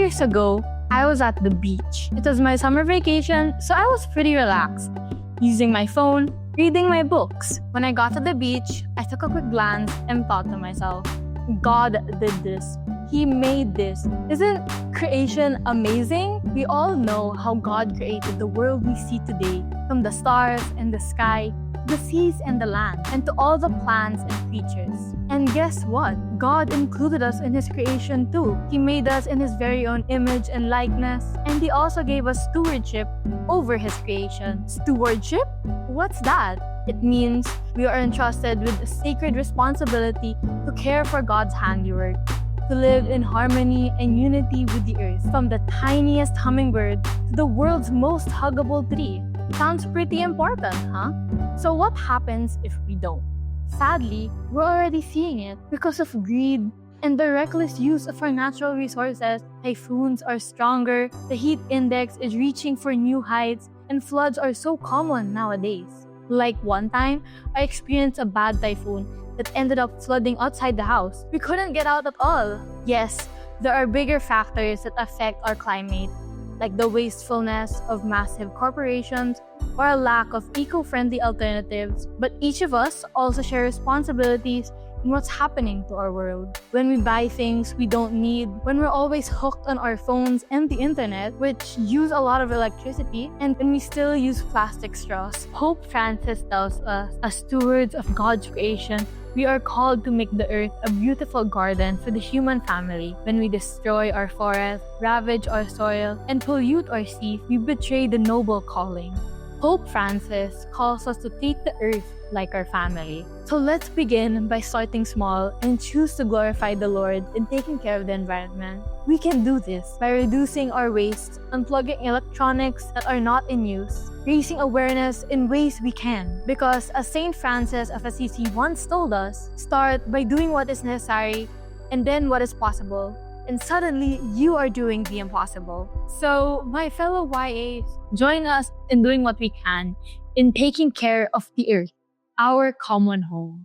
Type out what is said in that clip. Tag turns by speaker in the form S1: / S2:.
S1: years ago, I was at the beach. It was my summer vacation, so I was pretty relaxed, using my phone, reading my books. When I got to the beach, I took a quick glance and thought to myself, God did this. He made this. Isn't creation amazing? We all know how God created the world we see today, from the stars and the sky, the seas and the land, and to all the plants and creatures. And guess what? God included us in His creation too. He made us in His very own image and likeness, and He also gave us stewardship over His creation. Stewardship? What's that? It means we are entrusted with a sacred responsibility to care for God's handiwork, to live in harmony and unity with the earth, from the tiniest hummingbird to the world's most huggable tree. Sounds pretty important, huh? So what happens if we don't? Sadly, we're already seeing it. Because of greed and the reckless use of our natural resources, typhoons are stronger, the heat index is reaching for new heights, and floods are so common nowadays. Like one time, I experienced a bad typhoon that ended up flooding outside the house. We couldn't get out at all. Yes, there are bigger factors that affect our climate, like the wastefulness of massive corporations or a lack of eco-friendly alternatives. But each of us also share responsibilities in what's happening to our world. When we buy things we don't need, when we're always hooked on our phones and the internet, which use a lot of electricity, and when we still use plastic straws. Pope Francis tells us, as stewards of God's creation, we are called to make the earth a beautiful garden for the human family. When we destroy our forests, ravage our soil, and pollute our seas, we betray the noble calling. Pope Francis calls us to treat the earth like our family. So let's begin by starting small and choose to glorify the Lord in taking care of the environment. We can do this by reducing our waste, unplugging electronics that are not in use, raising awareness in ways we can. Because as Saint Francis of Assisi once told us, start by doing what is necessary and then what is possible. And suddenly, you are doing the impossible. So, my fellow YAs, join us in doing what we can in taking care of the earth, our common home.